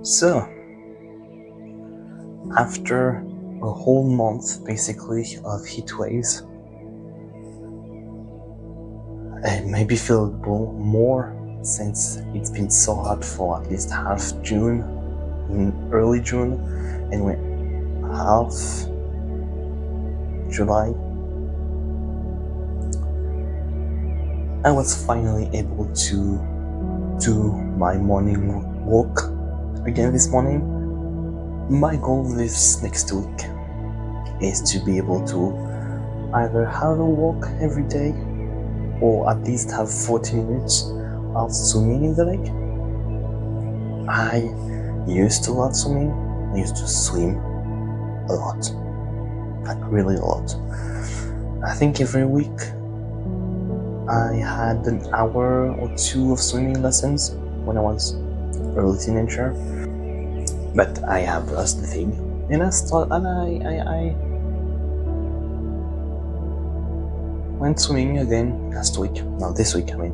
So, after a whole month basically of heat waves, it maybe feel more since it's been so hot for at least half June, early June, and we're half July. I was finally able to do my morning walk again this morning. My goal this next week is to be able to either have a walk every day or at least have 40 minutes of swimming in the lake. I used to love swimming. I used to swim a lot, like really a lot. I think every week I had an hour or two of swimming lessons when I was early teenager, but I have lost the thing. And I went swimming again last week. No, this week, I mean.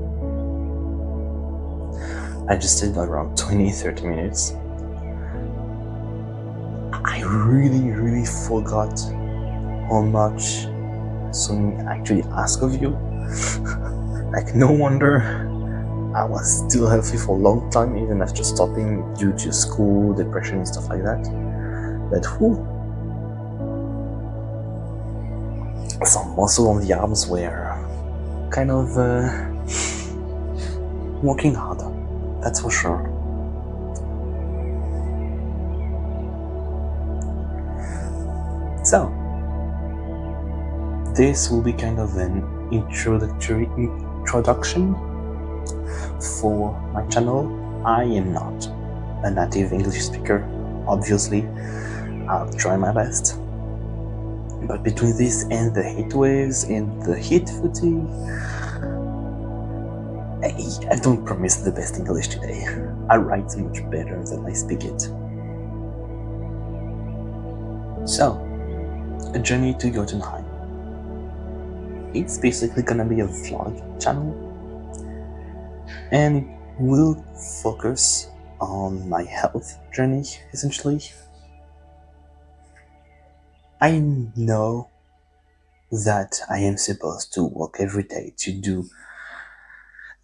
I just did around 20-30 minutes. I really forgot how much swimming actually asks of you. Like, no wonder I was still healthy for a long time, even after stopping due to school, depression, and stuff like that. But some muscle on the arms were kind of working hard, that's for sure. So, this will be kind of an introduction for my channel. I am not a native English speaker, obviously. I'll try my best. But between this and the heat waves and the heat fatigue, I don't promise the best English today. I write much better than I speak it. So, a journey to Jötunheimen. It's basically gonna be a vlog channel, and it will focus on my health journey, essentially. I know that I am supposed to walk every day to do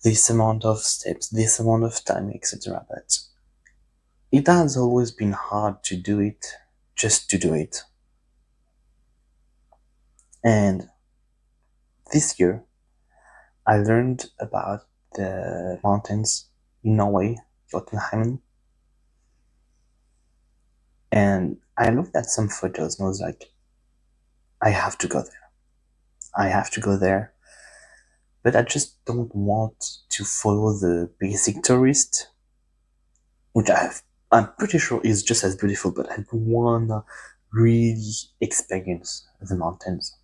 this amount of steps, this amount of time, etc. But it has always been hard to do it, just to do it. And this year, I learned about the mountains in Norway, Jötunheimen. And I looked at some photos and I was like, I have to go there. I have to go there. But I just don't want to follow the basic tourist, which I'm pretty sure is just as beautiful, but I wanna really experience the mountains.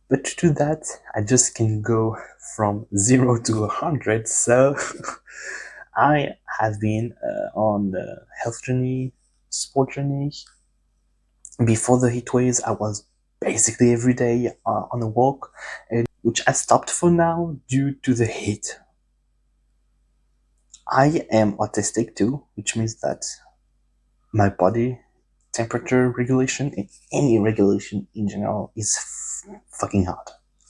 But to do that, I just can go from 0 to 100, so I have been on the health journey, sport journey. Before the heat waves, I was basically every day on a walk, which I stopped for now due to the heat. I am autistic too, which means that my body temperature regulation and any regulation in general is fucking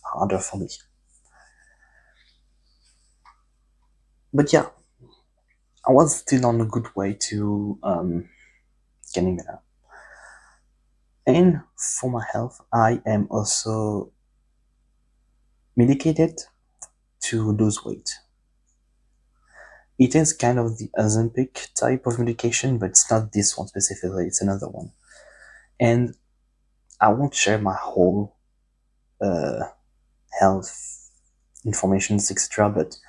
harder for me. But yeah, I was still on a good way to getting better. And for my health, I am also medicated to lose weight. It is kind of the Ozempic type of medication, but it's not this one specifically, it's another one. And I won't share my whole health information, etc., but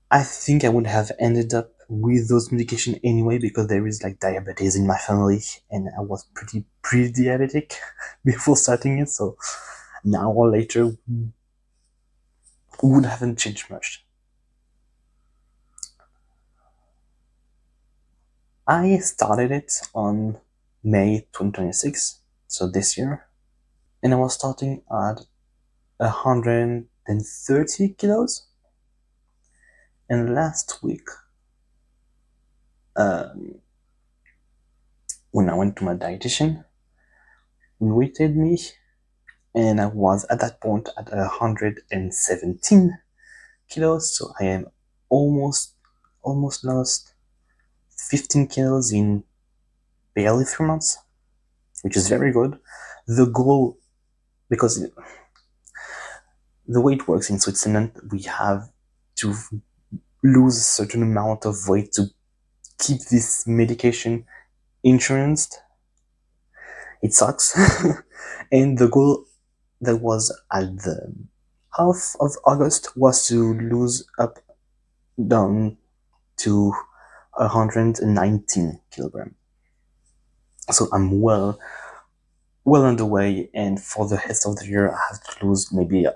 I think I would have ended up with those medication anyway, because there is like diabetes in my family, and I was pretty pre-diabetic before starting it, so now or later would haven't changed much. I started it on May 2026, so this year, and I was starting at 130 kilos, and last week when I went to my dietitian, we weighted me, and I was at that point at 117 kilos. So I am almost lost 15 kilos in barely 3 months, which is very good. The goal, because the way it works in Switzerland, we have to lose a certain amount of weight to keep this medication insured. It sucks. And the goal that was at the half of August was to lose up down to 119 kilogram. So I'm well underway, and for the rest of the year, I have to lose maybe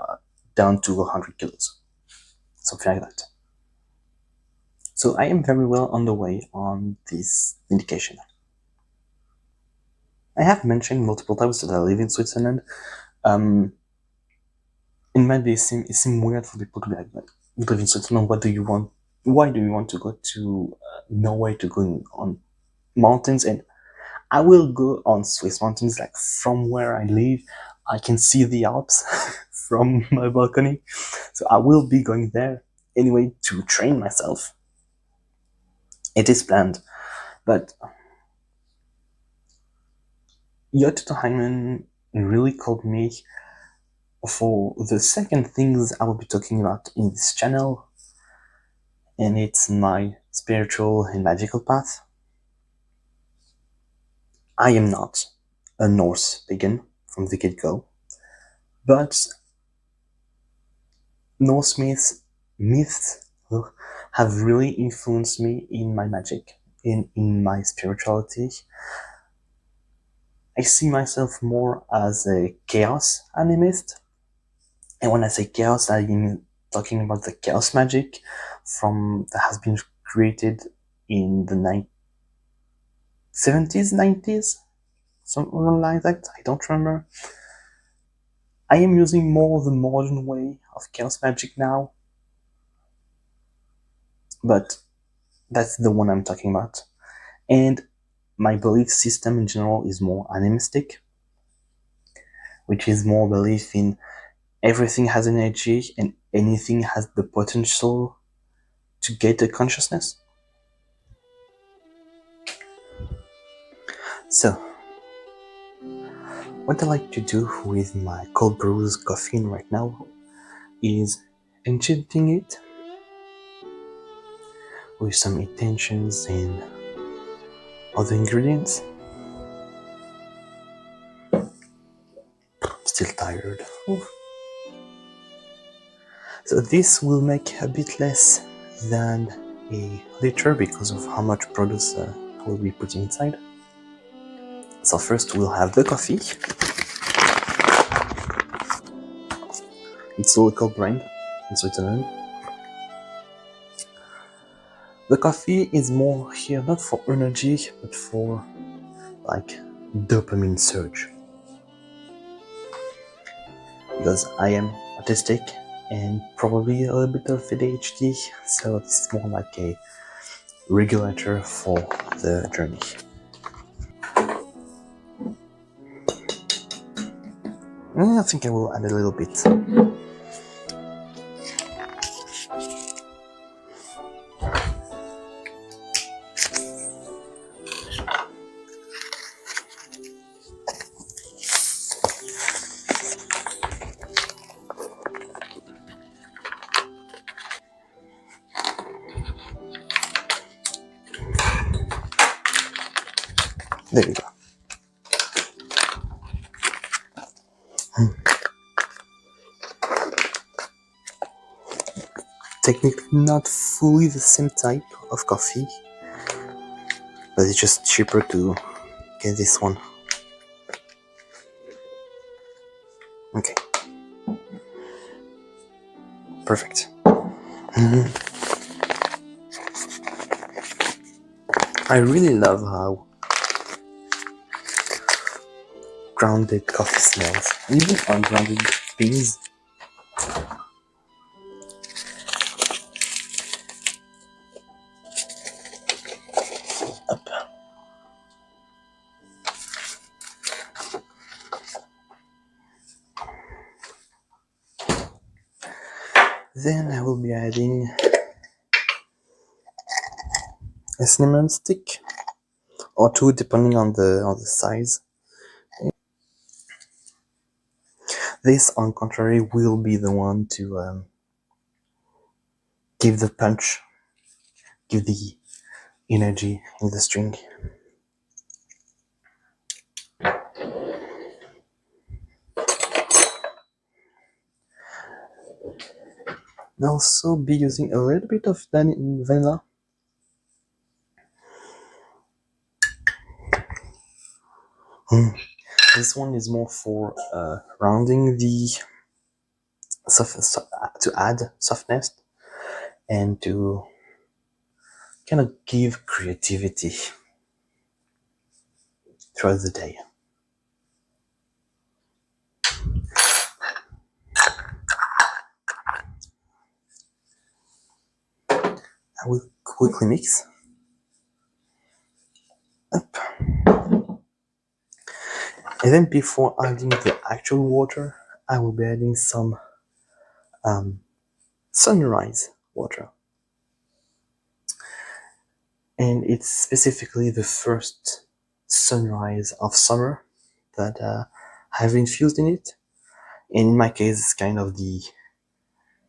down to 100 kilos, something like that. So I am very well underway on this indication. I have mentioned multiple times that I live in Switzerland. It might be seem weird for people to be like, you live in Switzerland. What do you want? Why do you want to go to Norway to go on mountains? And I will go on Swiss mountains. Like from where I live, I can see the Alps from my balcony. So I will be going there anyway to train myself. It is planned, but Jötunheimen really called me for the second things I will be talking about in this channel, and it's my spiritual and magical path. I am not a Norse pagan from the get-go, but Norse myths have really influenced me in my magic, in my spirituality. I see myself more as a chaos animist. And when I say chaos, I mean talking about the chaos magic that has been created in the 70s, 90s, something like that. I don't remember. I am using more the modern way of chaos magic now, but that's the one I'm talking about. And my belief system in general is more animistic, which is more belief in everything has an energy and anything has the potential to get a consciousness. So, what I like to do with my cold brews coffee right now is enchanting it with some intentions and other ingredients. Still tired. Oof. So this will make a bit less than a liter because of how much produce I will be putting inside. So first we'll have the coffee. It's a local brand in Switzerland. The coffee is more here not for energy, but for like dopamine surge. Because I am autistic and probably a little bit of ADHD, so it's more like a regulator for the journey. I think I will add a little bit. There you go. Technically not fully the same type of coffee, but it's just cheaper to get this one. Okay. Perfect. I really love how grounded coffee smells. Even ungrounded beans. Then I will be adding a cinnamon stick or two, depending on the size. This, on contrary, will be the one to give the punch, give the energy in the string. I'll also be using a little bit of vanilla. This one is more for rounding the to add softness and to kind of give creativity throughout the day. I will quickly mix. Up. And then before adding the actual water, I will be adding some sunrise water. And it's specifically the first sunrise of summer that I've infused in it. And in my case, it's kind of the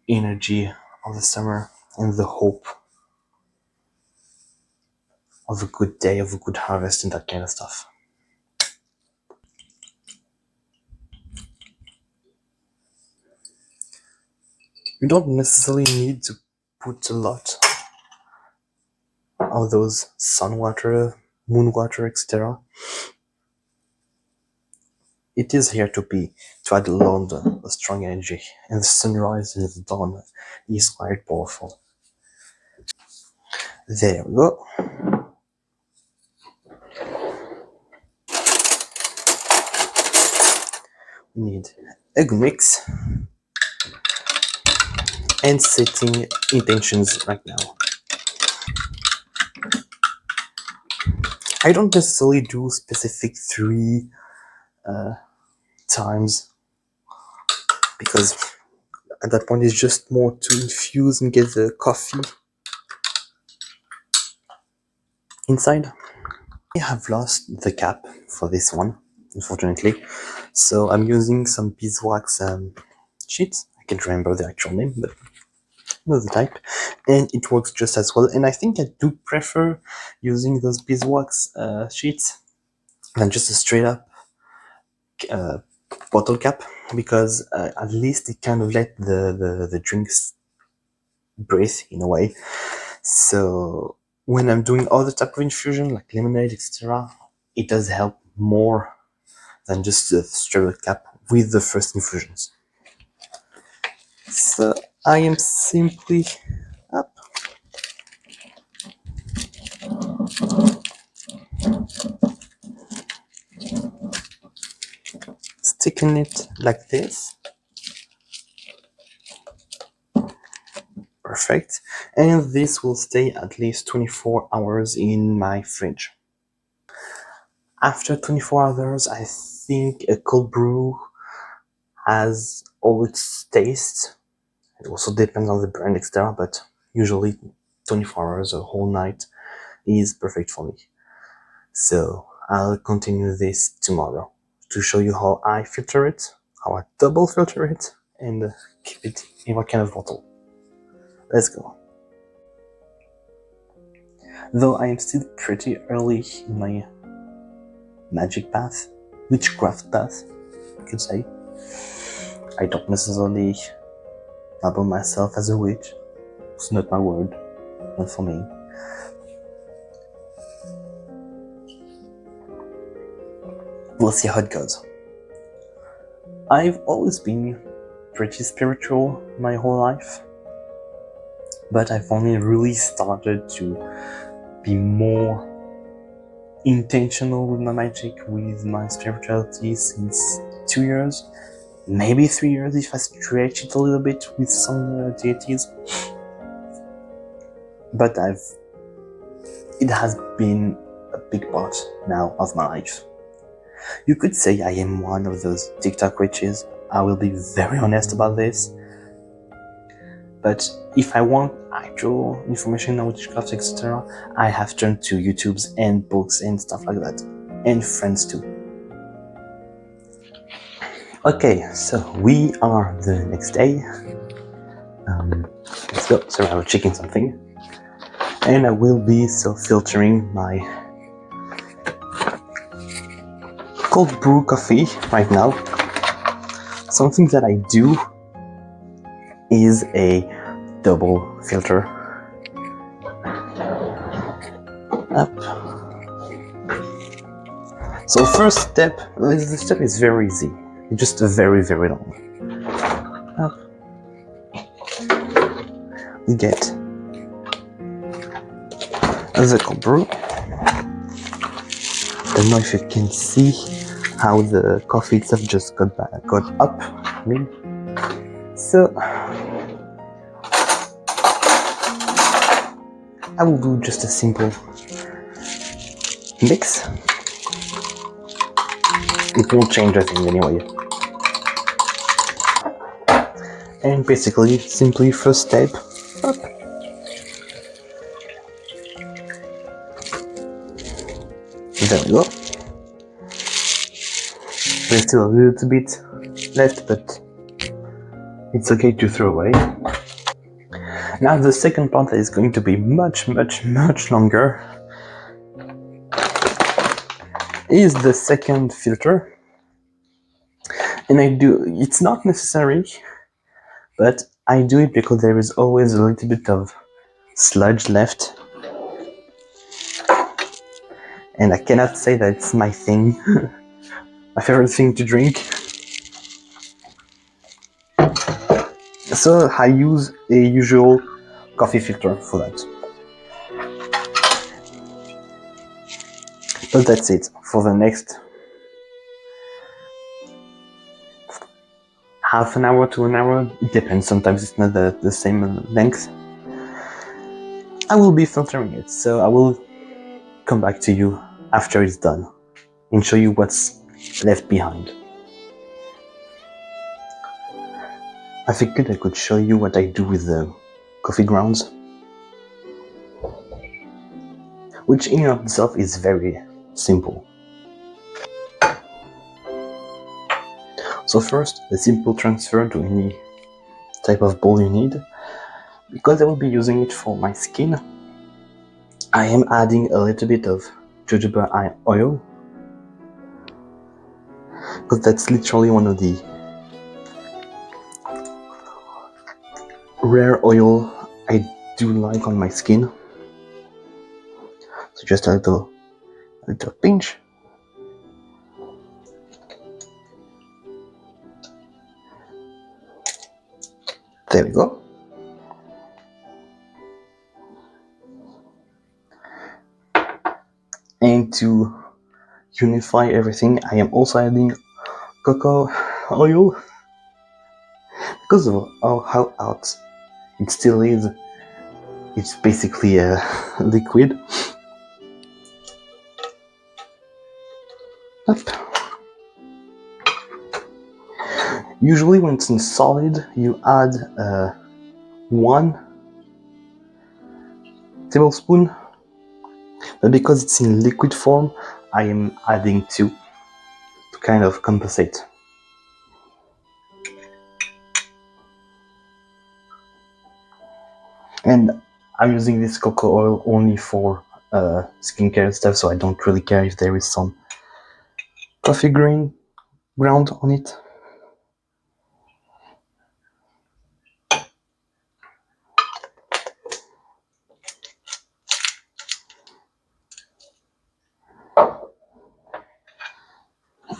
energy of the summer and the hope of a good day, of a good harvest, and that kind of stuff. You don't necessarily need to put a lot of those sun water, moon water, etc. It is here to add along the strong energy, and the sunrise and the dawn is quite powerful. There we go. We need a good mix and setting intentions right now. I don't necessarily do specific 3 times because at that point it's just more to infuse and get the coffee inside. I have lost the cap for this one, unfortunately, so I'm using some beeswax sheets. I can't remember the actual name, but you know the type, and it works just as well. And I think I do prefer using those beeswax sheets than just a straight up uh, bottle cap, because at least it kind of let the drinks breathe in a way. So when I'm doing other type of infusion like lemonade, etc., it does help more than just the straight cap with the first infusions. So I am simply up, sticking it like this. Perfect. And this will stay at least 24 hours in my fridge. After 24 hours, I think a cold brew has all its tastes. It also depends on the brand, etc. But usually 24 hours, a whole night, is perfect for me. So I'll continue this tomorrow to show you how I filter it, how I double filter it, and keep it in what kind of bottle. Let's go. Though I am still pretty early in my magic path, witchcraft path, you could say. I don't necessarily label myself as a witch. It's not my word, not for me. We'll see how it goes. I've always been pretty spiritual my whole life, but I've only really started to be more intentional with my magic, with my spirituality since 2 years, maybe 3 years if I stretch it a little bit with some deities. But it has been a big part now of my life. You could say I am one of those TikTok witches. I will be very honest about this. But if I want actual information on witchcraft, etc., I have turned to YouTubes and books and stuff like that, and friends too. Okay, so we are the next day. Let's go. Sorry, I was checking something. And I will be self-filtering my cold brew coffee right now. Something that I do is a double filter. Up. So first step, the step is very easy, just very long. Up. We get the cold brew. Don't know if you can see how the coffee itself just got up. So I will do just a simple mix. It won't change a thing anyway. And basically, simply first step, up. There we go. There's still a little bit left, but it's okay to throw away. Now the second part is going to be much longer is the second filter. And it's not necessary, but I do it because there is always a little bit of sludge left. And I cannot say that it's my thing, my favorite thing to drink. So I use a usual coffee filter for that. But that's it for the next half an hour to an hour. It depends, sometimes it's not the same length. I will be filtering it, so I will come back to you after it's done and show you what's left behind. I figured I could show you what I do with the coffee grounds, which in and of itself is very simple. So first, a simple transfer to any type of bowl you need. Because I will be using it for my skin, I am adding a little bit of jojoba oil, because that's literally one of the rare oil I do like on my skin. So just a little pinch. There we go. And to unify everything, I am also adding cocoa oil. Because of how hot it still is, it's basically a liquid. Up. Usually when it's in solid, you add 1 tablespoon, but because it's in liquid form, I am adding 2 to kind of compensate. And I'm using this cocoa oil only for skincare stuff, so I don't really care if there is some coffee ground on it.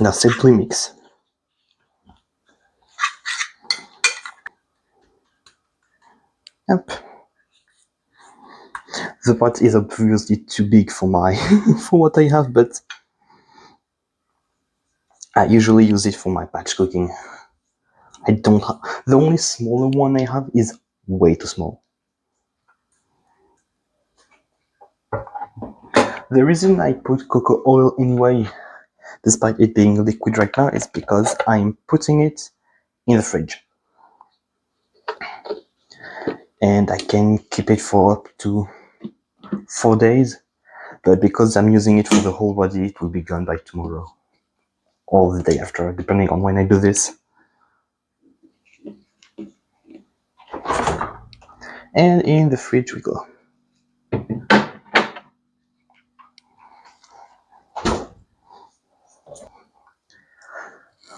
Now simply mix. Yep. The pot is obviously too big for my for what I have, but I usually use it for my batch cooking. I don't have the only smaller one I have is way too small. The reason I put cocoa oil anyway, despite it being liquid right now, is because I'm putting it in the fridge. and I can keep it for up to 4 days. But because I'm using it for the whole body, it will be gone by tomorrow or the day after, depending on when I do this. And in the fridge we go.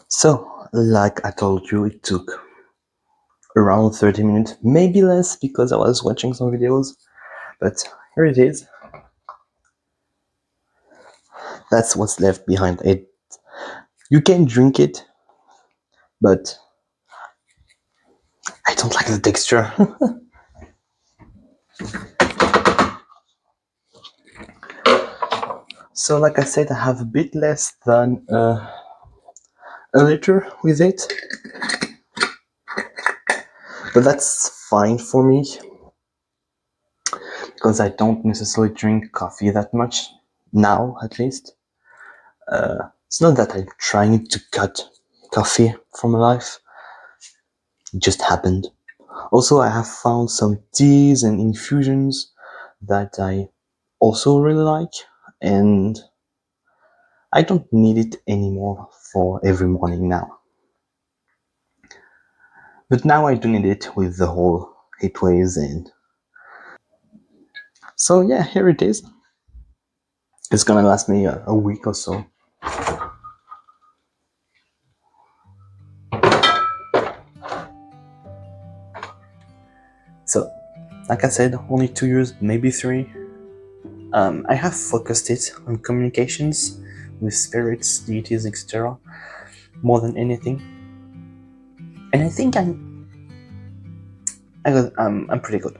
So, like I told you, it took around 30 minutes, maybe less because I was watching some videos, but here it is. That's what's left behind it. You can drink it, but I don't like the texture. So, like I said, I have a bit less than a liter with it, but that's fine for me because I don't necessarily drink coffee that much now, at least. It's not that I'm trying to cut coffee from my life, it just happened. Also, I have found some teas and infusions that I also really like, and I don't need it anymore for every morning now. But now I do need it with the whole heat waves, and so yeah, here it is. It's gonna last me a week or so. So, like I said, only 2 years, maybe 3. I have focused it on communications with spirits, deities, etc. more than anything, and I think I'm pretty good.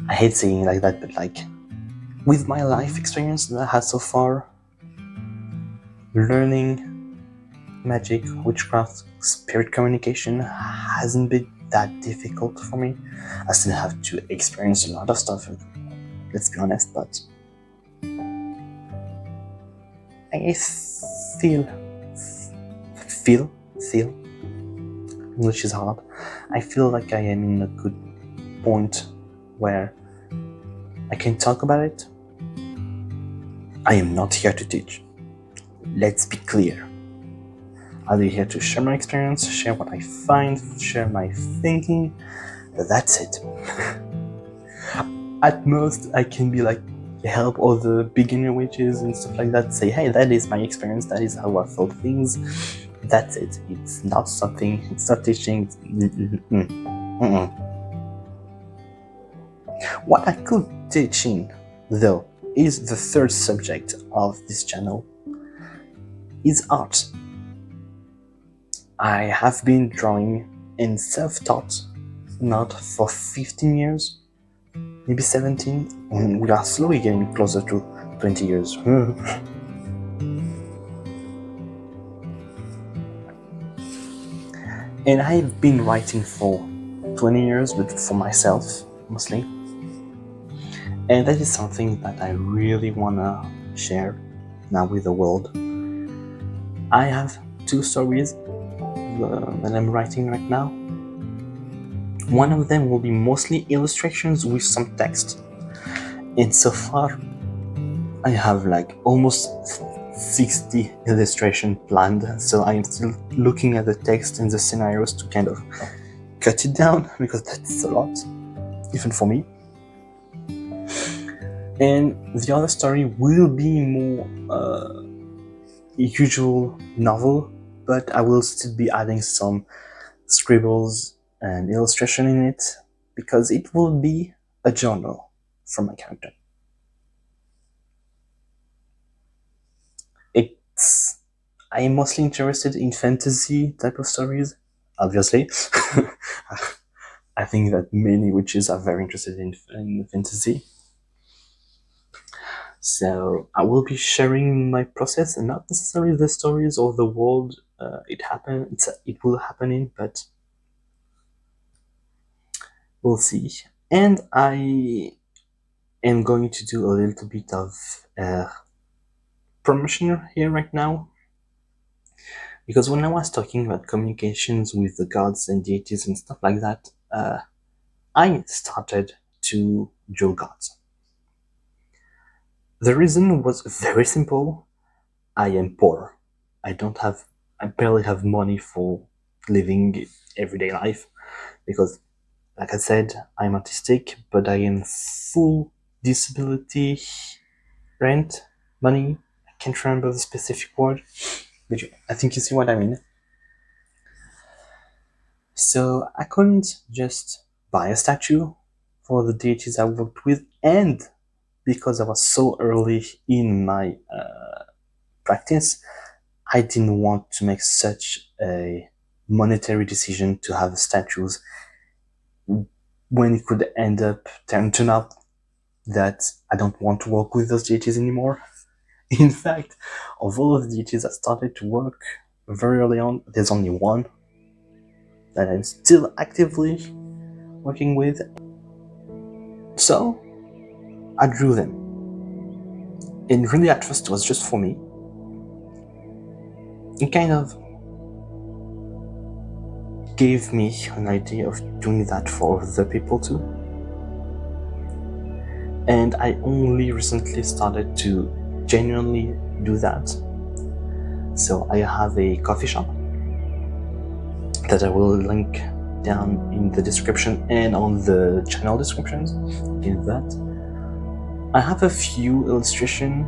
I hate saying it like that, but like with my life experience that I had so far, learning magic, witchcraft, spirit communication hasn't been that difficult for me. I still have to experience a lot of stuff, let's be honest, but I feel, which is hard. I feel like I am in a good point where I can talk about it. I am not here to teach. Let's be clear. I'll be here to share my experience, share what I find, share my thinking. That's it. At most, I can be like, help other beginner witches and stuff like that. Say, hey, that is my experience. That is how I felt things. That's it. It's not something. It's not teaching. What I could teach in, though, is the third subject of this channel, is art. I have been drawing and self-taught not for 15 years, maybe 17, and we are slowly getting closer to 20 years. And I've been writing for 20 years, but for myself, mostly. And that is something that I really wanna share now with the world. I have 2 stories that I'm writing right now. One of them will be mostly illustrations with some text. And so far, I have like almost 60 illustrations planned, so I am still looking at the text and the scenarios to kind of cut it down, because that's a lot, even for me. And the other story will be more usual novel, but I will still be adding some scribbles and illustration in it, because it will be a journal from my character. I am mostly interested in fantasy type of stories, obviously. I think that many witches are very interested in fantasy. So I will be sharing my process, and not necessarily the stories or the world it will happen in, but we'll see. And I am going to do a little bit of promotion here right now, because when I was talking about communications with the gods and deities and stuff like that, I started to draw gods. The reason was very simple. I am poor. I barely have money for living everyday life because, like I said, I'm autistic, but I am full disability rent money. I can't remember the specific word, but I think you see what I mean. So I couldn't just buy a statue for the deities I worked with, and because I was so early in my practice, I didn't want to make such a monetary decision to have statues when it could end up turn out that I don't want to work with those deities anymore. In fact, of all of the deities I started to work very early on, there's only one that I'm still actively working with. So I drew them. And really at first it was just for me. It kind of gave me an idea of doing that for other people too. And I only recently started to genuinely do that. So I have a coffee shop that I will link down in the description and on the channel descriptions. In that, I have a few illustrations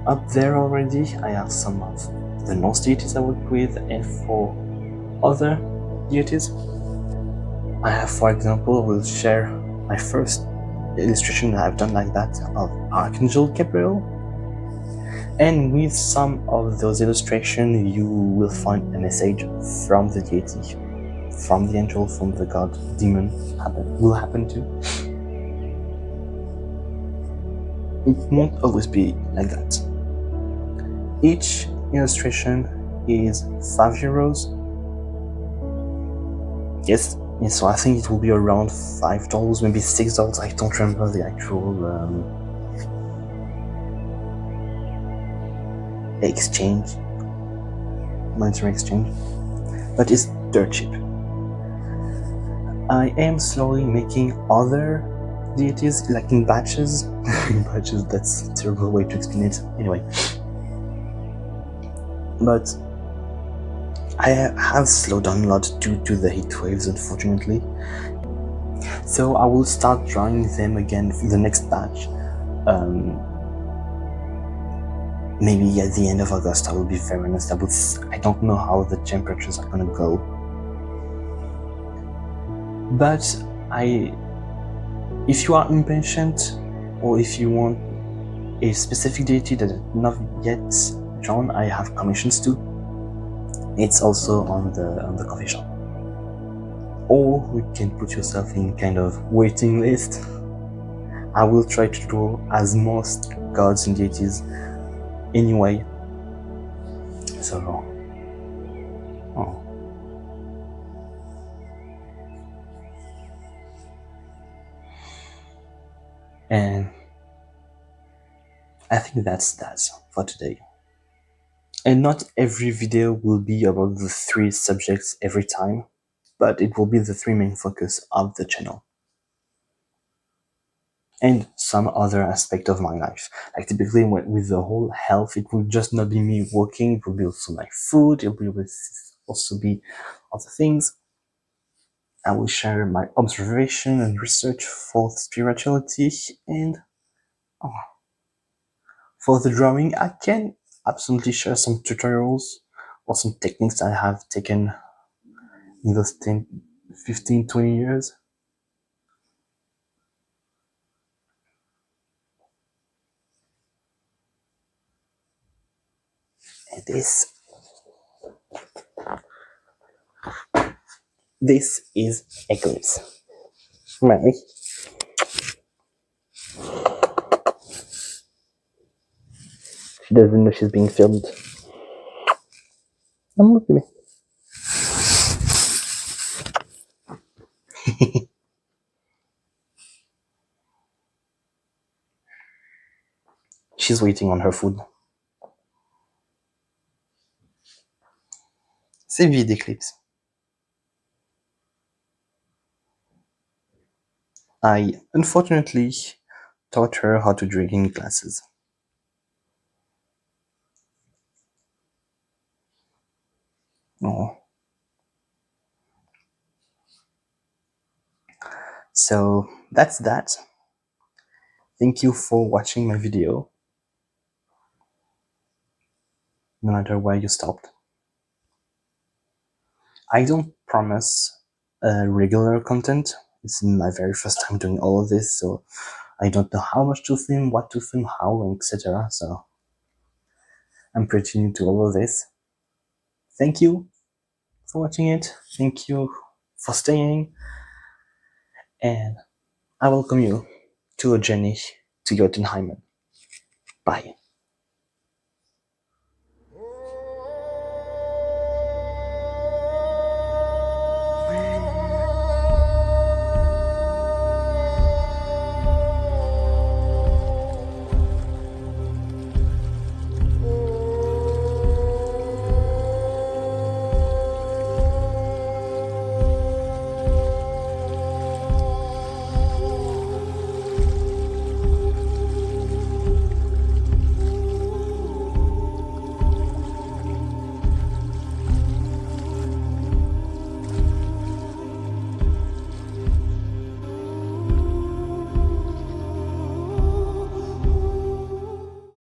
up there already. I have some of the Norse deities I work with, and for other deities, I have, for example, will share my first illustration that I've done like that of Archangel Gabriel. And with some of those illustrations, you will find a message from the deity, from the angel, from the god, demon will happen to. It won't always be like that. Each illustration is €5. Yes, so I think it will be around $5, maybe $6. I don't remember the actual exchange, monetary exchange, but it's dirt cheap. I am slowly making other deities, like in batches. In batches, that's a terrible way to explain it. Anyway, but I have slowed down a lot due to the heat waves, unfortunately. So I will start drawing them again for the next batch. Maybe at the end of August. I will be very honest. I don't know how the temperatures are gonna go, but if you are impatient, or if you want a specific deity that is not yet drawn, I have commissions too. It's also on the coffee shop, or you can put yourself in kind of waiting list. I will try to draw as most gods and deities anyway. So, and I think that's for today. And not every video will be about the 3 subjects every time, but it will be the 3 main focus of the channel. And some other aspect of my life. Like typically with the whole health, it will just not be me working, it will be also my food, it will also be other things. I will share my observation and research for spirituality, and for the drawing, I can absolutely share some tutorials or some techniques I have taken in those 10, 15, 20 years. And this is Eclipse. Mary. She doesn't know she's being filmed. I'm looking at me. She's waiting on her food. C'est vide, Eclipse. I unfortunately taught her how to drink in classes. Oh. So that's that. Thank you for watching my video, no matter where you stopped. I don't promise regular content. It's my very first time doing all of this, so I don't know how much to film, what to film, how, etc. So I'm pretty new to all of this. Thank you for watching it. Thank you for staying, and I welcome you to a journey to Jötunheimen. Bye.